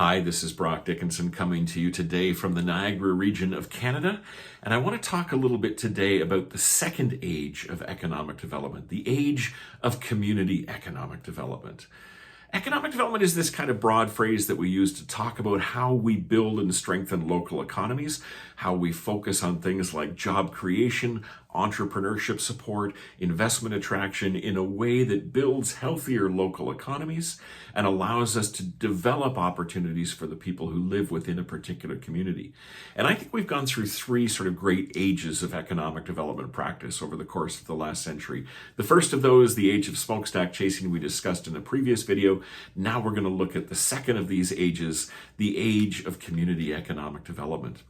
Hi, this is Dickinson coming to you today from the Niagara region of Canada, and I want to talk a little bit today about the second age of economic development, the age of community economic development. Economic development is this kind of broad phrase that we use to talk about how we build and strengthen local economies, how we focus on things like job creation, entrepreneurship support, investment attraction in a way that builds healthier local economies and allows us to develop opportunities for the people who live within a particular community. And I think we've gone through three sort of great ages of economic development practice over the course of the last century. The first of those, the age of smokestack chasing, we discussed in a previous video. Now we're going to look at the second of these ages, the age of community economic development.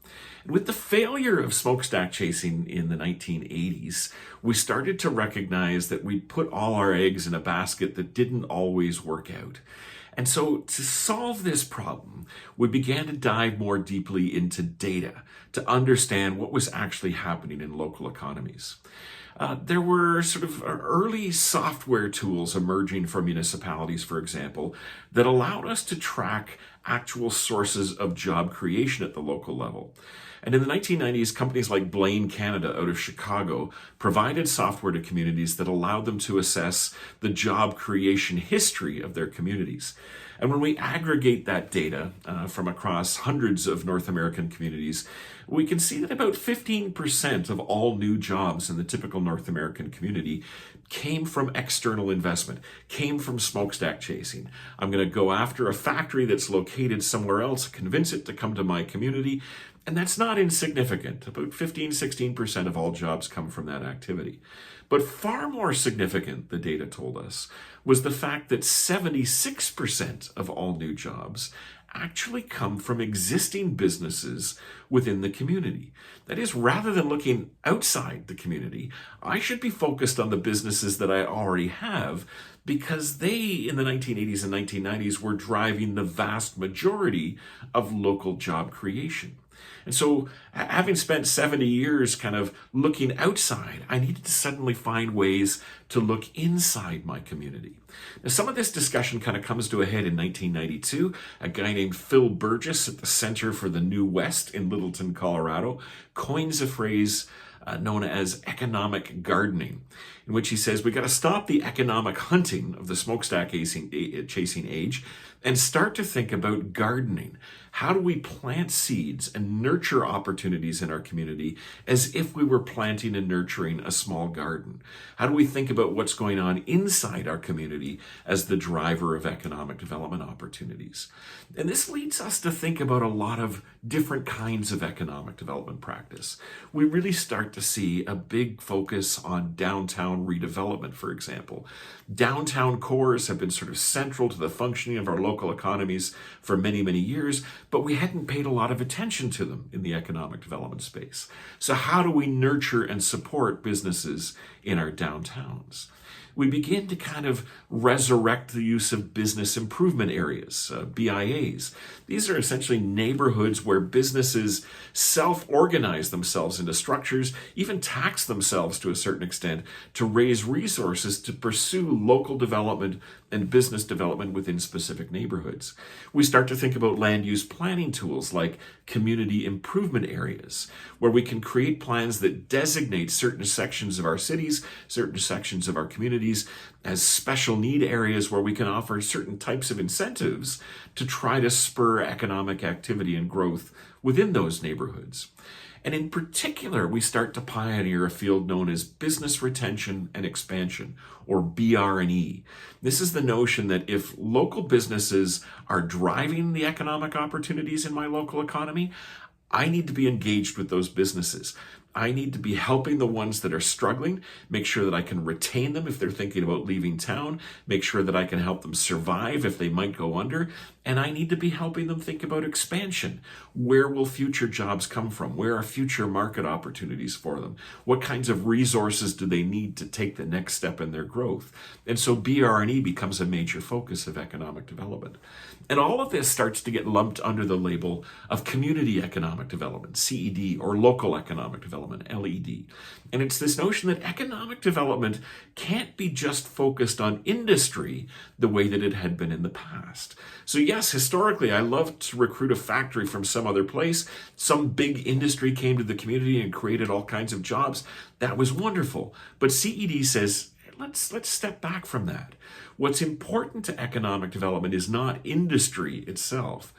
And with the failure of smokestack chasing in the 1980s, we started to recognize that we put all our eggs in a basket that didn't always work out. And so to solve this problem, we began to dive more deeply into data to understand what was actually happening in local economies. There were sort of early software tools emerging for municipalities, for example, that allowed us to track actual sources of job creation at the local level. And in the 1990s, companies like Blaine Canada out of Chicago provided software to communities that allowed them to assess the job creation history of their communities. And when we aggregate that data from across hundreds of North American communities, we can see that about 15% of all new jobs in the typical North American community came from external investment, came from smokestack chasing. I'm going to go after a factory that's located somewhere else, convince it to come to my community, and that's not insignificant. About 16% of all jobs come from that activity. But far more significant, the data told us, was the fact that 76% of all new jobs actually come from existing businesses within the community. That is, rather than looking outside the community, I should be focused on the businesses that I already have, because they, in the 1980s and 1990s, were driving the vast majority of local job creation. And so, having spent 70 years kind of looking outside, I needed to suddenly find ways to look inside my community. Now, some of this discussion kind of comes to a head in 1992. A guy named Phil Burgess at the Center for the New West in Littleton, Colorado, coins a phrase known as economic gardening, in which he says we got to stop the economic hunting of the smokestack chasing age and start to think about gardening. How do we plant seeds and nurture opportunities in our community as if we were planting and nurturing a small garden? How do we think about what's going on inside our community as the driver of economic development opportunities? And this leads us to think about a lot of different kinds of economic development practice. We really start to see a big focus on downtown redevelopment, for example. Downtown cores have been sort of central to the functioning of our local economies for many, many years, but we hadn't paid a lot of attention to them in the economic development space. So how do we nurture and support businesses in our downtowns? We begin to kind of resurrect the use of business improvement areas, BIAs. These are essentially neighborhoods where businesses self-organize themselves into structures, even tax themselves to a certain extent, to raise resources to pursue local development and business development within specific neighborhoods. We start to think about land use planning tools like community improvement areas, where we can create plans that designate certain sections of our cities, certain sections of our communities as special need areas where we can offer certain types of incentives to try to spur economic activity and growth within those neighborhoods. And in particular, we start to pioneer a field known as business retention and expansion, or BR+E. This is the notion that if local businesses are driving the economic opportunities in my local economy, I need to be engaged with those businesses. I need to be helping the ones that are struggling, make sure that I can retain them if they're thinking about leaving town, make sure that I can help them survive if they might go under, and I need to be helping them think about expansion. Where will future jobs come from? Where are future market opportunities for them? What kinds of resources do they need to take the next step in their growth? And so BR+E becomes a major focus of economic development. And all of this starts to get lumped under the label of community economic development, CED, or local economic development. development, LED. And it's this notion that economic development can't be just focused on industry the way that it had been in the past. So yes, historically, I loved to recruit a factory from some other place. Some big industry came to the community and created all kinds of jobs. That was wonderful. But CED says, let's step back from that. What's important to economic development is not industry itself,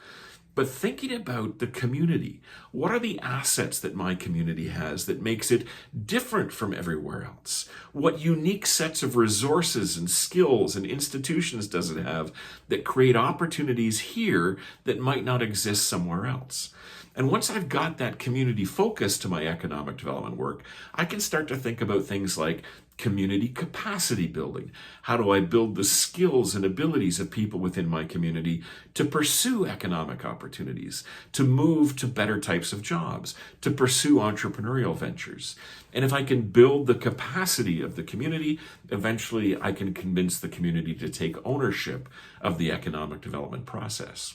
but thinking about the community. What are the assets that my community has that makes it different from everywhere else? What unique sets of resources and skills and institutions does it have that create opportunities here that might not exist somewhere else? And once I've got that community focus to my economic development work, I can start to think about things like community capacity building. How do I build the skills and abilities of people within my community to pursue economic opportunities, to move to better types of jobs, to pursue entrepreneurial ventures? And if I can build the capacity of the community, eventually I can convince the community to take ownership of the economic development process.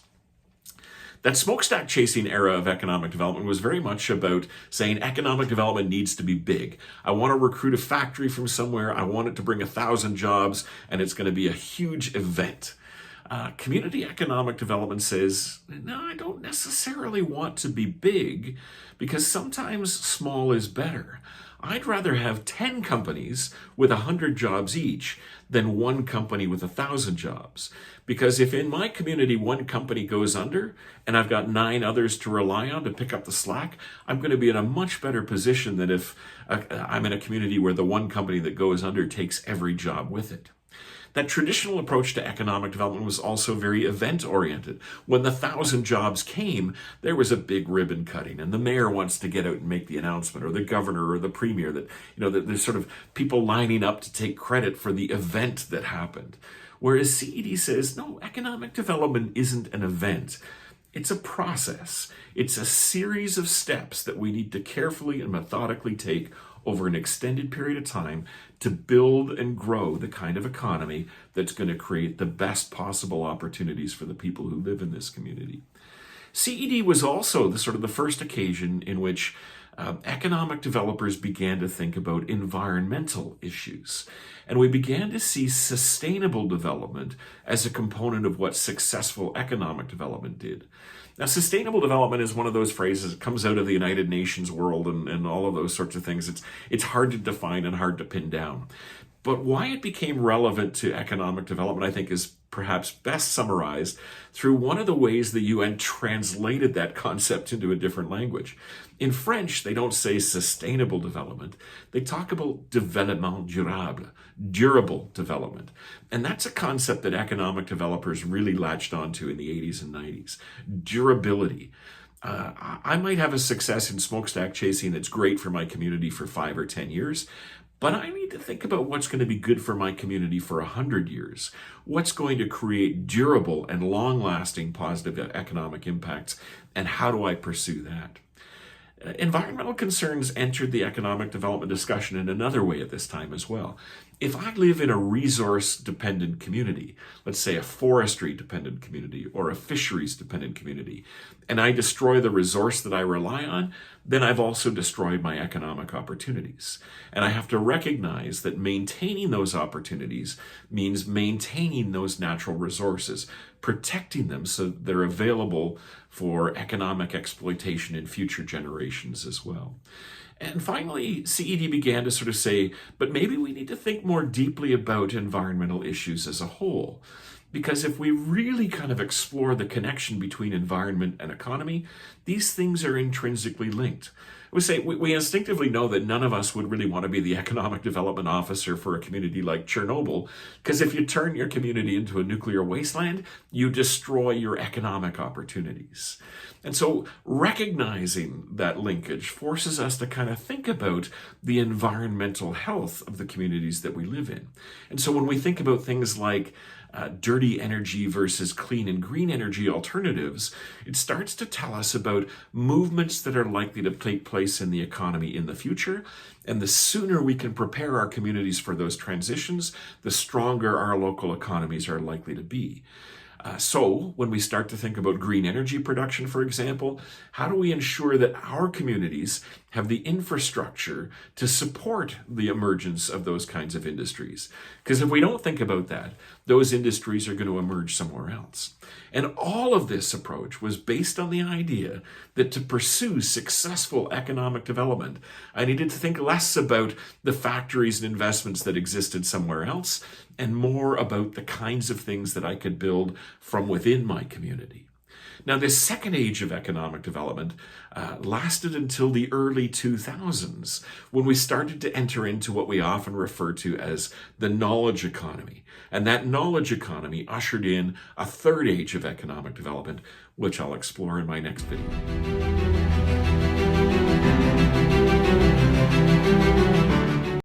That smokestack chasing era of economic development was very much about saying economic development needs to be big. I want to recruit a factory from somewhere. I want it to bring 1,000 jobs, and it's going to be a huge event. Community economic development says, no, I don't necessarily want to be big, because sometimes small is better. I'd rather have 10 companies with 100 jobs each than one company with 1,000 jobs. Because if in my community one company goes under and I've got 9 others to rely on to pick up the slack, I'm going to be in a much better position than if I'm in a community where the one company that goes under takes every job with it. That traditional approach to economic development was also very event-oriented. When the 1,000 jobs came, there was a big ribbon cutting, and the mayor wants to get out and make the announcement, or the governor or the premier, that there's sort of people lining up to take credit for the event that happened. Whereas CED says, no, economic development isn't an event. It's a process. It's a series of steps that we need to carefully and methodically take over an extended period of time to build and grow the kind of economy that's going to create the best possible opportunities for the people who live in this community. CED was also the first occasion in which economic developers began to think about environmental issues. And we began to see sustainable development as a component of what successful economic development did. Now, sustainable development is one of those phrases that comes out of the United Nations world and all of those sorts of things. It's hard to define and hard to pin down. But why it became relevant to economic development, I think, is perhaps best summarized through one of the ways the UN translated that concept into a different language. In French, they don't say sustainable development. They talk about développement durable, durable development. And that's a concept that economic developers really latched onto in the 80s and 90s. Durability. I might have a success in smokestack chasing that's great for my community for 5 or 10 years, but I need to think about what's going to be good for my community for 100 years. What's going to create durable and long-lasting positive economic impacts, and how do I pursue that? Environmental concerns entered the economic development discussion in another way at this time as well. If I live in a resource-dependent community, let's say a forestry-dependent community or a fisheries-dependent community, and I destroy the resource that I rely on, then I've also destroyed my economic opportunities. And I have to recognize that maintaining those opportunities means maintaining those natural resources, protecting them so they're available for economic exploitation in future generations as well. And finally, CED began to sort of say, but maybe we need to think more deeply about environmental issues as a whole. Because if we really kind of explore the connection between environment and economy, these things are intrinsically linked. We say we instinctively know that none of us would really want to be the economic development officer for a community like Chernobyl, because if you turn your community into a nuclear wasteland, you destroy your economic opportunities. And so recognizing that linkage forces us to kind of think about the environmental health of the communities that we live in. And so when we think about things like dirty energy versus clean and green energy alternatives, it starts to tell us about movements that are likely to take place in the economy in the future. And the sooner we can prepare our communities for those transitions, the stronger our local economies are likely to be. So when we start to think about green energy production, for example, how do we ensure that our communities have the infrastructure to support the emergence of those kinds of industries? Because if we don't think about that, those industries are going to emerge somewhere else. And all of this approach was based on the idea that to pursue successful economic development, I needed to think less about the factories and investments that existed somewhere else and more about the kinds of things that I could build from within my community. Now, this second age of economic development lasted until the early 2000s, when we started to enter into what we often refer to as the knowledge economy. And that knowledge economy ushered in a third age of economic development, which I'll explore in my next video.